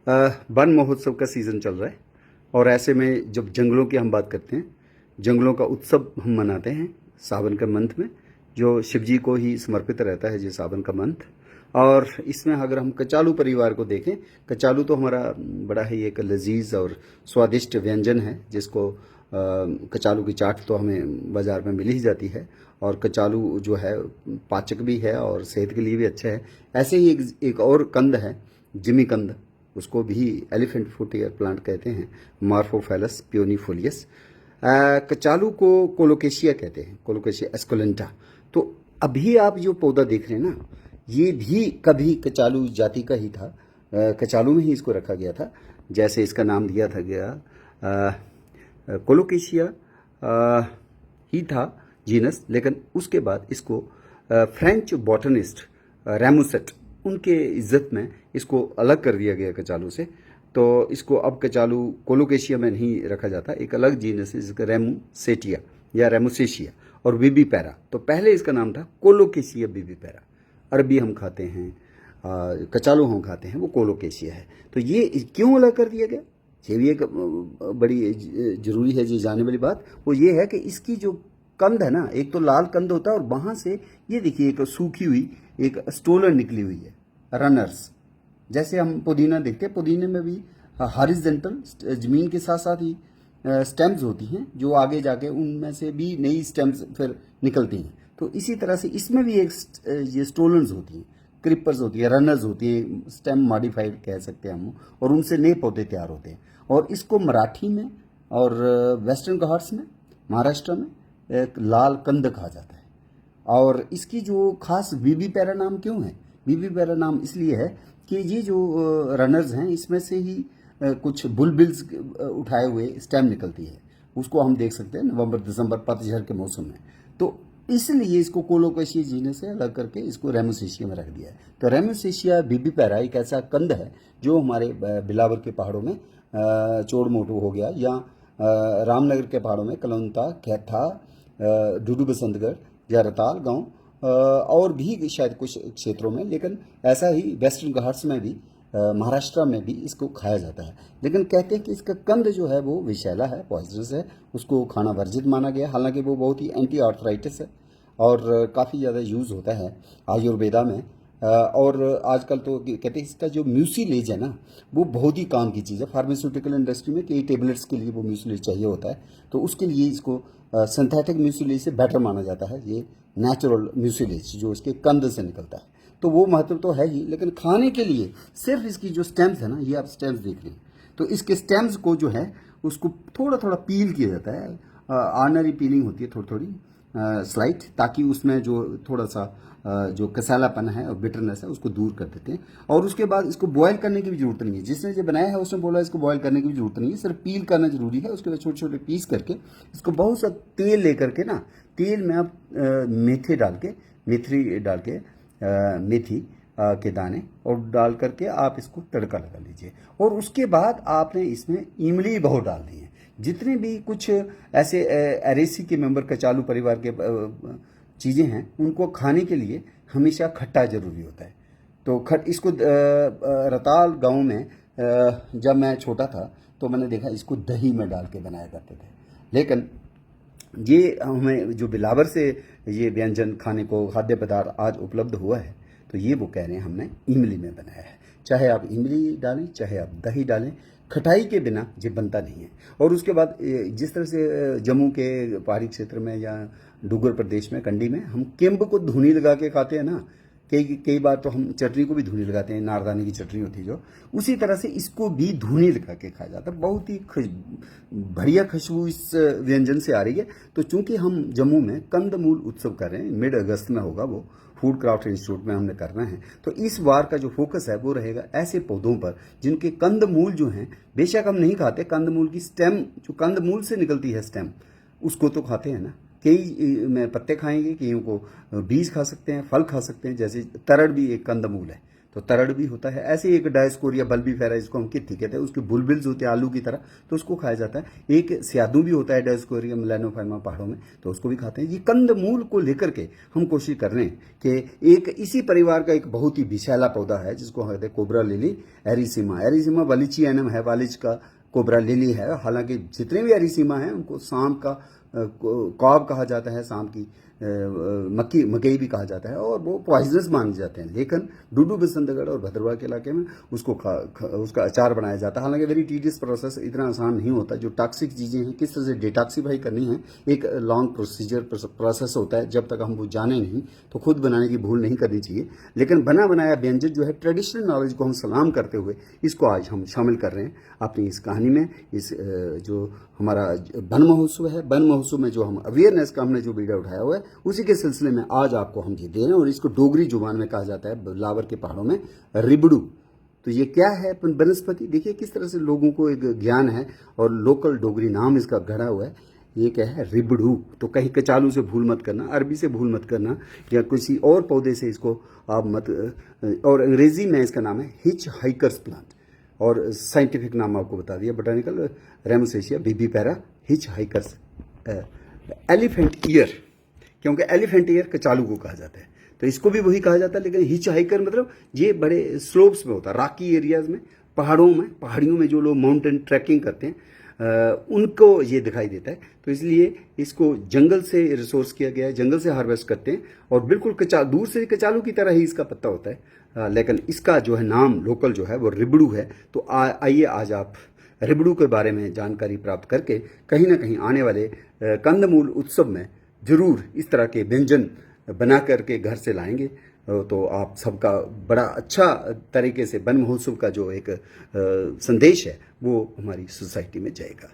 One महोत्सव का season चल रहा है और ऐसे में जब जंगलों की हम बात करते हैं, जंगलों का उत्सव हम मनाते हैं सावन के मंथ में, जो शिव जी को ही समर्पित रहता है ये सावन का मंथ। और इसमें अगर हम कचालू परिवार को देखें, कचालू तो हमारा बड़ा ही एक लजीज और स्वादिष्ट व्यंजन है, जिसको कचालू की चाट तो हमें बाज़ार में मिल ही जाती है। और कचालू जो है पाचक भी है और सेहत के लिए भी अच्छा है। ऐसे ही एक और कंद है, जिमी कंद, उसको भी एलिफेंट फुट ईयर प्लांट कहते हैं, मार्फोफेलस प्योनीफोलियस। कचालू को कोलोकेशिया कहते हैं, कोलोकेशिया एस्कुलेंटा। तो अभी आप जो पौधा देख रहे हैं ना, ये भी कभी कचालू जाति का ही था, कचालू में ही इसको रखा गया था। जैसे इसका नाम दिया था गया कोलोकेशिया ही था जीनस, लेकिन उसके बाद इसको फ्रेंच बॉटनिस्ट रैमुसेट, उनके इज्जत में इसको अलग कर दिया गया कचालू से। तो इसको अब कचालू कोलोकेशिया में नहीं रखा जाता, एक अलग जीनस है जिसका रेमुसेटिया या रेमुसेशिया और विबीपेरा। तो पहले इसका नाम था कोलोकेशिया विबीपेरा। अरबी हम खाते हैं, कचालू हम खाते हैं, वो कोलोकेशिया है। तो ये क्यों अलग कर दिया गया, ये भी एक बड़ी जरूरी है जी जानने वाली बात। वो ये है कि इसकी जो कंद है ना, एक तो लाल कंद होता है और वहां से ये देखिए एक सूखी हुई एक स्टोलर निकली हुई है, रनर्स। जैसे हम पुदीना देखते हैं, पुदीने में भी हॉरिजॉन्टल जमीन के साथ साथ ही स्टेम्स होती हैं, जो आगे जाके उनमें से भी नई स्टेम्स फिर निकलती हैं। तो इसी तरह से इसमें भी एक ये स्टोलन्स होती हैं, क्रिपर्स होती है, रनर्स होती हैं, स्टेम मॉडिफाइड कह सकते हैं हम, और उनसे नए पौधे तैयार होते हैं। और इसको मराठी में और वेस्टर्न घाट्स में, महाराष्ट्र में एक लाल कंद कहा जाता है। और इसकी जो खास विबीपेरा नाम क्यों है, विबीपेरा नाम इसलिए है कि ये जो रनर्स हैं, इसमें से ही कुछ बुलबिल्स उठाए हुए स्टेम निकलती है, उसको हम देख सकते हैं नवंबर दिसंबर पतझड़ के मौसम में। तो इसलिए इसको कोलोकेशिया जीनस से अलग करके इसको रेमुसेशिया में रख दिया है। तो रेमुसेशिया विबीपेरा एक ऐसा कंद है जो हमारे बिलावर के पहाड़ों में, चोड़ मोटू हो गया, या रामनगर के पहाड़ों में कलौंता, कैथा, डूडू बसंतगढ़ या रताल गांव, और भी शायद कुछ क्षेत्रों में, लेकिन ऐसा ही वेस्टर्न घाट्स में भी, महाराष्ट्र में भी इसको खाया जाता है। लेकिन कहते हैं कि इसका कंद जो है वो विषैला है, पॉइजनस है, उसको खाना वर्जित माना गया। हालांकि वो बहुत ही एंटी आर्थराइटिस है और काफ़ी ज़्यादा यूज़ होता है आयुर्वेदा में। और आजकल तो कहते हैं इसका जो म्यूसिलेज है ना, वो बहुत ही काम की चीज़ है। फार्मास्यूटिकल इंडस्ट्री में कई टेबलेट्स के लिए वो म्यूसिलेज चाहिए होता है, तो उसके लिए इसको सिंथेटिक म्यूसिलेज से बेटर माना जाता है ये नेचुरल म्यूसिलेज जो इसके कंद से निकलता है। तो वो महत्व तो है ही, लेकिन खाने के लिए सिर्फ इसकी जो स्टेम्स है ना, ये आप स्टेम्स देख रहे हैं, तो इसके स्टेम्स को जो है उसको थोड़ा थोड़ा पील किया जाता है। ऑर्डिनरी पीलिंग होती है, थोड़ी थोड़ी स्लाइट, ताकि उसमें जो थोड़ा सा जो कसालापन है और बिटरनेस है उसको दूर कर देते हैं। और उसके बाद इसको बॉयल करने की भी जरूरत नहीं है, जिसने जो बनाया है उसने बोला इसको बॉयल करने की भी जरूरत नहीं है, सिर्फ पील करना जरूरी है। उसके बाद छोटे छोटे पीस करके इसको बहुत सा तेल लेकर के ना, तेल में आप मेथी डाल के, मेथी डाल के, मेथी के दाने और डाल करके आप इसको तड़का लगा लीजिए। और उसके बाद आपने इसमें इमली बहुत डालनी है। जितने भी कुछ ऐसे एरेसी के मेंबर, कचालू परिवार के चीज़ें हैं, उनको खाने के लिए हमेशा खट्टा जरूरी होता है। तो इसको रताल गांव में जब मैं छोटा था तो मैंने देखा इसको दही में डाल के बनाया करते थे। लेकिन ये हमें जो बिलावर से ये व्यंजन खाने को, खाद्य पदार्थ आज उपलब्ध हुआ है, तो ये वो कह रहे हैं हमने इमली में बनाया है। चाहे आप इमली डालें, चाहे आप दही डालें, खटाई के बिना ये बनता नहीं है। और उसके बाद जिस तरह से जम्मू के पहाड़ी क्षेत्र में या डुग्गर प्रदेश में, कंडी में, हम किम्ब को धुनी लगा के खाते हैं ना, कई बार तो हम चटनी को भी धुनी लगाते हैं, नारदाने की चटनी होती है जो, उसी तरह से इसको भी धुनी लगा के खाया जाता है। बहुत ही बढ़िया खुशबू इस व्यंजन से आ रही है। तो चूंकि हम जम्मू में कंदमूल उत्सव कर रहे हैं, मिड अगस्त में होगा वो, फूड क्राफ्ट इंस्टीट्यूट में हमने करना है, तो इस बार का जो फोकस है वो रहेगा ऐसे पौधों पर जिनके कंदमूल जो हैं, बेशक हम नहीं खाते, कंदमूल की स्टेम, जो कंदमूल से निकलती है स्टेम, उसको तो खाते हैं ना। कई में पत्ते खाएंगे, कईयों को बीज खा सकते हैं, फल खा सकते हैं, जैसे तरड़ भी एक कंदमूल है। तो तरड़ भी होता है। ऐसे एक डायस्कोरिया बल्बीफेरा, जिसको हम कित्ती कहते हैं, उसके बुलबिल्स होते हैं आलू की तरह, तो उसको खाया जाता है। एक स्यादू भी होता है डायस्कोरिया मेलानोफाइमा पहाड़ों में, तो उसको भी खाते हैं। ये कंद मूल को लेकर के हम कोशिश कर रहे हैं कि एक इसी परिवार का एक बहुत ही विषैला पौधा है जिसको हम कहते हैं कोबरा लिली एरिसीमा। एरिसीमा वलिचियनम है, वालिच का कोबरा लिली है। हालांकि जितने भी एरिसीमा हैं उनको शाम का कॉब कहा जाता है, शाम की मकई भी कहा जाता है, और वो पॉइजनस माने जाते हैं। लेकिन डूडू बसंतगढ़ और भद्रवाह के इलाके में उसको उसका अचार बनाया जाता है। हालांकि वेरी टीडियस प्रोसेस, इतना आसान नहीं होता। जो टॉक्सिक चीज़ें हैं किस तरह से डिटॉक्सीफाई करनी है, एक लॉन्ग प्रोसीजर प्रोसेस होता है। जब तक हम वो जाने नहीं तो खुद बनाने की भूल नहीं करनी चाहिए। लेकिन बना बनाया व्यंजन जो है, ट्रेडिशनल नॉलेज को हम सलाम करते हुए इसको आज हम शामिल कर रहे हैं अपनी इस कहानी में। इस जो हमारा वन महोत्सव है, वन महोत्सव में जो हम अवेयरनेस का हमने जो वीडियो उठाया हुआ है, उसी के सिलसिले में आज आपको हम ये दे रहे हैं। और इसको डोगरी जुबान में कहा जाता है बिलावर के पहाड़ों में रिबड़ू। तो ये क्या है वनस्पति? देखिए किस तरह से लोगों को एक ज्ञान है और लोकल डोगरी नाम इसका गढ़ा हुआ है। ये क्या है? रिबड़ू। तो कहीं कचालू से भूल मत करना, अरबी से भूल मत करना, या किसी और पौधे से इसको आप मत। और अंग्रेजी में इसका नाम है हिच हाइकर्स प्लांट, और साइंटिफिक नाम आपको बता दिया, बोटानिकल रेमोसेशिया विविपेरा हिच हाइकर्स। एलिफेंट ईयर, क्योंकि एलिफेंट ईयर कचालू को कहा जाता है, तो इसको भी वही कहा जाता है। लेकिन हिच हाइकर मतलब ये बड़े स्लोप्स में होता है, रॉकी एरियाज में, पहाड़ियों में जो लोग माउंटेन ट्रैकिंग करते हैं उनको ये दिखाई देता है। तो इसलिए इसको जंगल से रिसोर्स किया गया है, जंगल से हार्वेस्ट करते हैं, और बिल्कुल दूर से कचालू की तरह ही इसका पत्ता होता है। लेकिन इसका जो है नाम लोकल जो है वो रिबड़ू है। तो आइए आज आप रिबड़ू के बारे में जानकारी प्राप्त करके कहीं ना कहीं आने वाले कंदमूल उत्सव में जरूर इस तरह के व्यंजन बना करके घर से लाएंगे, तो आप सबका बड़ा अच्छा तरीके से वन महोत्सव का जो एक संदेश है वो हमारी सोसाइटी में जाएगा।